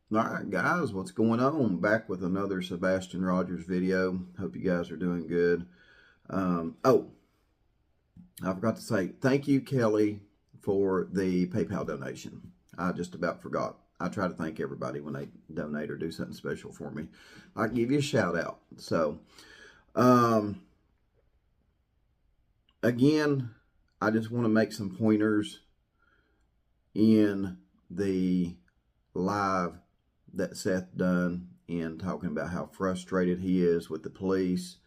All right, guys, what's going on? Back with another Sebastian Rogers video. Hope you guys are doing good. Oh, I forgot to say thank you, Kelly, for the PayPal donation. I just about forgot. I try to thank everybody when they donate or do something special for me. I give you a shout out. So, um, again, I just want to make some pointers in the live that Seth done in talking about how frustrated he is with the police.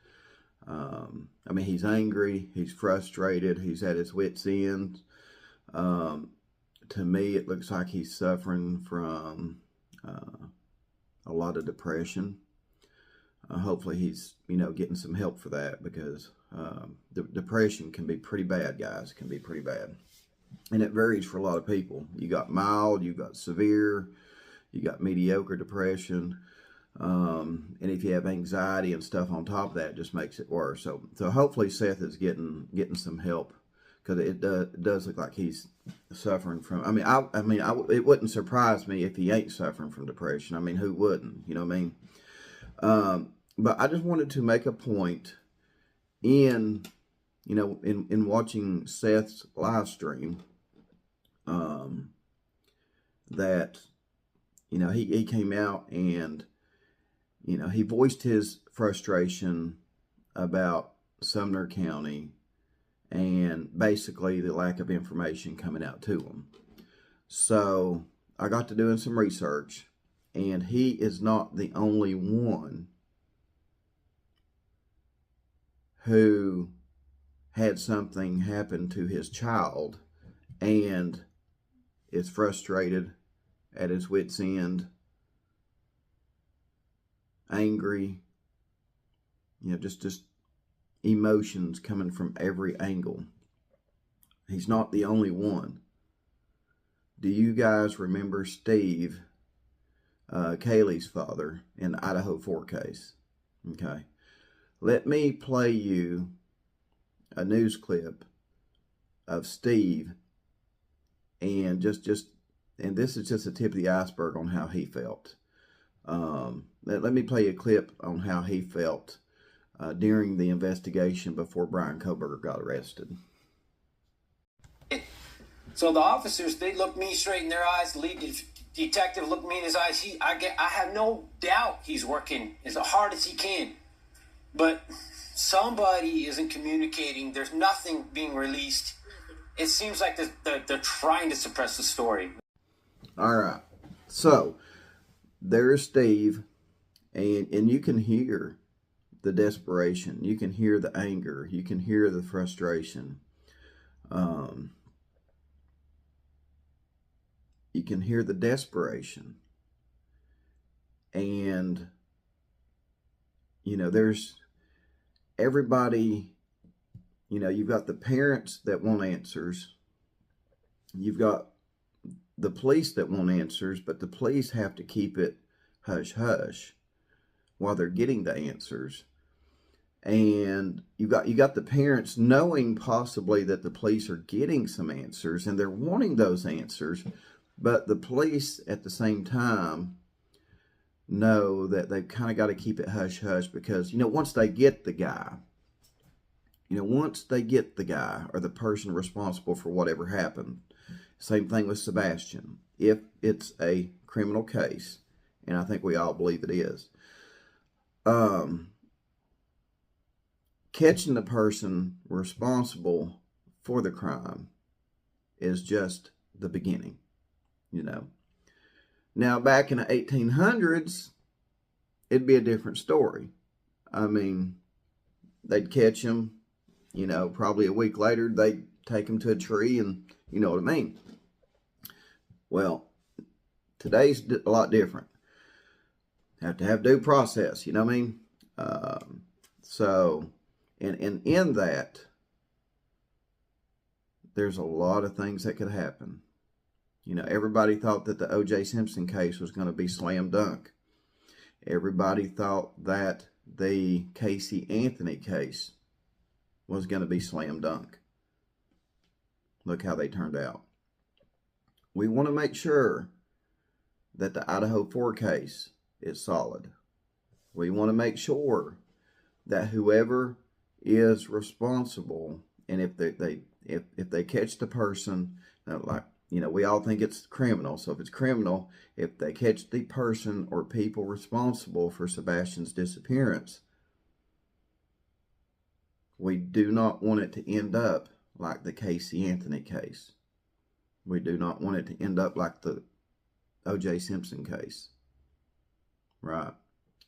I mean, he's angry, he's frustrated, he's at his wits' end. To me, it looks like he's suffering from a lot of depression. Hopefully, he's getting some help for that, because the depression can be pretty bad, guys. It can be pretty bad, and it varies for a lot of people. You got mild, you got severe, you got mediocre depression, and if you have anxiety and stuff on top of that, it just makes it worse. So hopefully Seth is getting some help, because it does look like he's suffering from. It wouldn't surprise me if he ain't suffering from depression. I mean, who wouldn't? You know what I mean? But I just wanted to make a point in watching Seth's live stream, that he came out and he voiced his frustration about Sumner County and basically the lack of information coming out to him. So I got to doing some research, and he is not the only one who had something happen to his child and is frustrated, at his wits' end, angry, just emotions coming from every angle. He's not the only one. Do you guys remember Steve, Kaylee's father, in the Idaho 4 case? Okay. Let me play you a news clip of Steve, and and this is just the tip of the iceberg on how he felt. Let me play a clip on how he felt during the investigation before Brian Koberger got arrested. So the officers, they looked me straight in their eyes. The lead detective looked me in his eyes. I have no doubt he's working as hard as he can. But somebody isn't communicating. There's nothing being released. It seems like they're trying to suppress the story. All right. So there's Steve, and you can hear the desperation. You can hear the anger. You can hear the frustration. You can hear the desperation. And, there's everybody, you've got the parents that want answers. You've got the police that want answers, but the police have to keep it hush-hush while they're getting the answers. And you got the parents knowing possibly that the police are getting some answers and they're wanting those answers, but the police at the same time know that they've kind of got to keep it hush-hush, because once they get the guy, or the person responsible for whatever happened. Same thing with Sebastian. If it's a criminal case, and I think we all believe it is, catching the person responsible for the crime is just the beginning, Now, back in the 1800s, it'd be a different story. I mean, they'd catch him, probably a week later, they'd take him to a tree, and you know what I mean. Well, today's a lot different. Have to have due process, you know what I mean? And in that, there's a lot of things that could happen. Everybody thought that the O.J. Simpson case was going to be slam dunk. Everybody thought that the Casey Anthony case was going to be slam dunk. Look how they turned out. We want to make sure that the Idaho 4 case is solid. We want to make sure that whoever is responsible, and if they catch the person, like, you know, we all think it's criminal. So if it's criminal, if they catch the person or people responsible for Sebastian's disappearance, we do not want it to end up like the Casey Anthony case. We do not want it to end up like the O.J. Simpson case, right?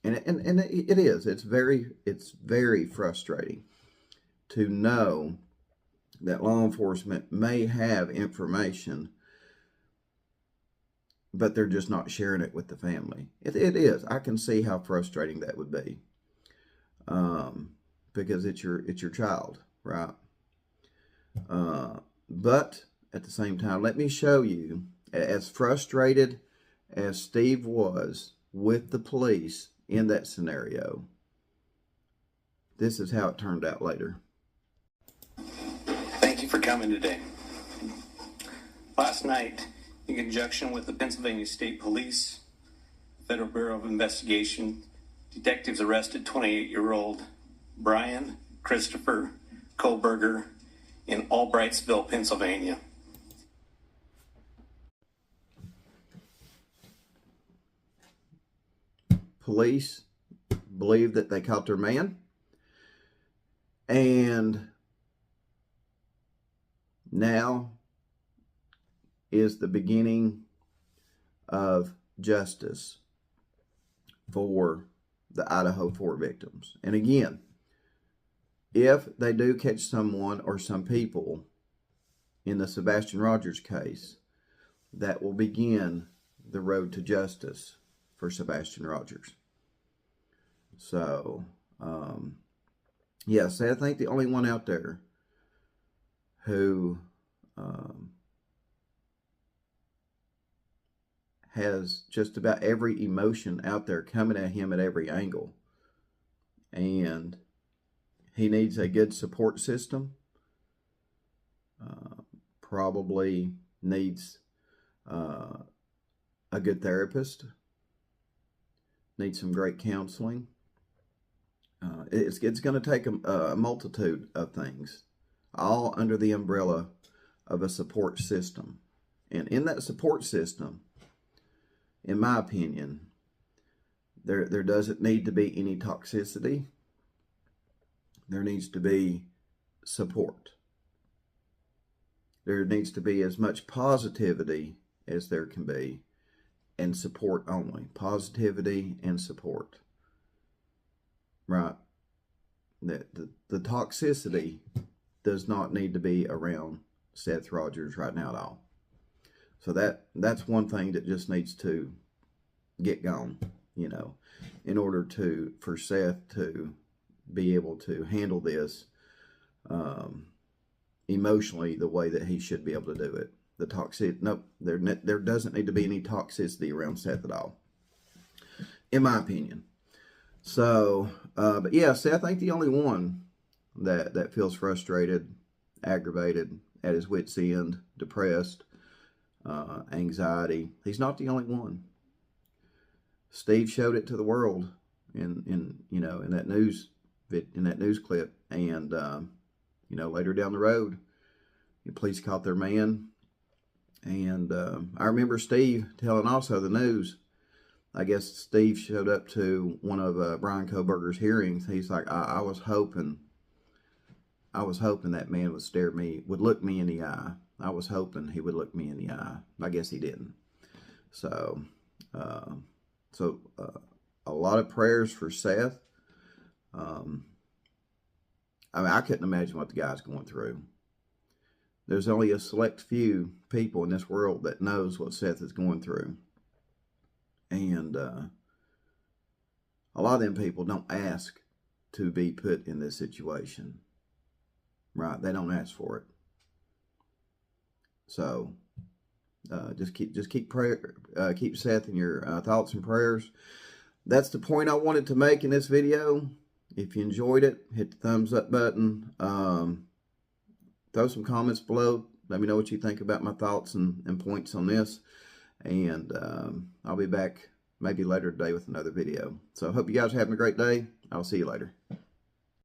And it is. It's very frustrating to know that law enforcement may have information, but they're just not sharing it with the family. It is. I can see how frustrating that would be, because it's your child, right? But at the same time, let me show you, as frustrated as Steve was with the police in that scenario, this is how it turned out later. Thank you for coming today. Last night, in conjunction with the Pennsylvania State Police, Federal Bureau of Investigation, detectives arrested 28-year-old Brian Christopher Kohlberger in Albrightsville, Pennsylvania. Police believe that they caught their man, and now is the beginning of justice for the Idaho 4 victims. And again, if they do catch someone or some people in the Sebastian Rogers case, that will begin the road to justice for Sebastian Rogers. So, yeah, Seth ain't the only one out there who has just about every emotion out there coming at him at every angle. And he needs a good support system. Probably needs a good therapist. Needs some great counseling. It's going to take a multitude of things, all under the umbrella of a support system. And in that support system, in my opinion, there doesn't need to be any toxicity. There needs to be support. There needs to be as much positivity as there can be, and support only. Positivity and support. Right? The toxicity does not need to be around Seth Rogers right now at all. So that's one thing that just needs to get gone, you know, in order for Seth to be able to handle this emotionally the way that he should be able to do it. The toxic, nope, there doesn't need to be any toxicity around Seth at all, in my opinion. So, but yeah, Seth ain't the only one that feels frustrated, aggravated, at his wit's end, depressed, anxiety. He's not the only one. Steve showed it to the world in that news clip, and later down the road, the police caught their man. And I remember Steve telling also the news. I guess Steve showed up to one of Brian Kohlberger's hearings. He's like, I was hoping that man would look me in the eye. I was hoping he would look me in the eye. I guess he didn't. So, a lot of prayers for Seth. I couldn't imagine what the guy's going through. There's only a select few people in this world that knows what Seth is going through. And a lot of them people don't ask to be put in this situation. Right? They don't ask for it. So just keep Seth in your thoughts and prayers. That's the point I wanted to make in this video. If you enjoyed it, hit the thumbs up button. Throw some comments below. Let me know what you think about my thoughts and points on this. And I'll be back maybe later today with another video. So I hope you guys are having a great day. I'll see you later.